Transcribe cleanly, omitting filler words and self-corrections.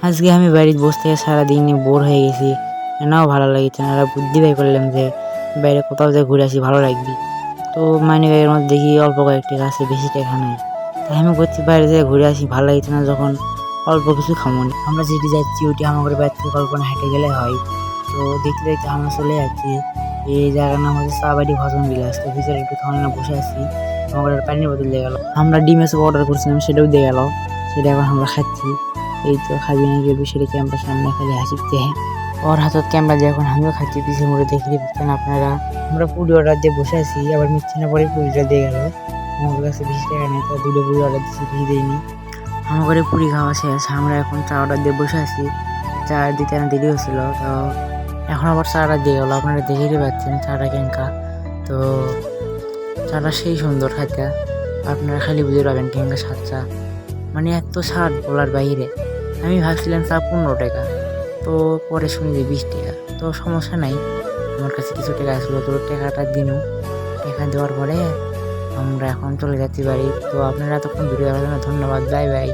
আজকে আমি বাড়িতে বসে থেকে সারাদিন বোর হয়ে গেছি, নাও ভালো লাগছে না। বুদ্ধি বাই করলাম যে বাইরে কোথাও যে ঘুরে আসি, ভালো লাগবে। তো মানি ব্যাগের মধ্যে দেখি অল্প কয়েকটি আছে, বেশি টাকা নাই। তাই আমি করছি বাইরে যেয়ে ঘুরে আসি, ভালো লাগছে না যখন অল্প কিছু খামনি। আমরা যেটি যাচ্ছি ওটি আমাদের বাড়ি থেকে কল্পনা হেঁটে গেলে হয়। তো দেখতে দেখতে আমরা চলে যাচ্ছি। এই জায়গার নাম হচ্ছে চাবাড়ি ভজন বিলাস। তো ভিতরে একটু খাওয়ানো বসে আছি, আমাদের পানির বোতল দিয়ে গেল। আমরা ডিম এসে অর্ডার করছিলাম, সেটাও দিয়ে গেল। সেটা এখন আমরা খাচ্ছি। এই তো খাবি না গেবি সেটা ক্যামেরা সামনে খালি হাসিতে। ওর হাতত ক্যামেরা দিয়ে এখন আমিও খাচ্ছি, পিছিয়ে মুড়ে দেখতে পাচ্ছেন আপনারা। আমরা পুরি অর্ডার দিয়ে বসে আছি, আবার মিথ্যে না পরে পুরিটা দিয়ে গেল। আমাদের কাছে বেশি টাকা নেই, তো দুটো পুরি অর্ডার দিচ্ছি, বেশি দিইনি। আমার ঘরে পুরি খাওয়া শেষ, আমরা এখন চা অর্ডার দিয়ে বসে আছি। চা দিতে না দেরি হচ্ছিল, তো এখন আবার চাটা দিয়ে গেলো। আপনারা দেখেই পাচ্ছেন চাটা কেনকা। তো চাটা সেই সুন্দর খাইতে, আপনারা খালি বুঝে পাবেন কেনকা স্বাদ চা। মানে এত স্বাদ বলার বাইরে। আমি ভাবছিলাম চা 15 টাকা, তো পরে শুনি যে 20 টাকা। তো সমস্যা নাই, আমার কাছে কিছু টাকা আসলো, তো টাকাটা দিনও। টাকা দেওয়ার পরে আমরা এখন চলে যাচ্ছি বাড়ি। তো আপনারা এতক্ষণ ভিডিও দেখার জন্য ধন্যবাদ, বাই বাই।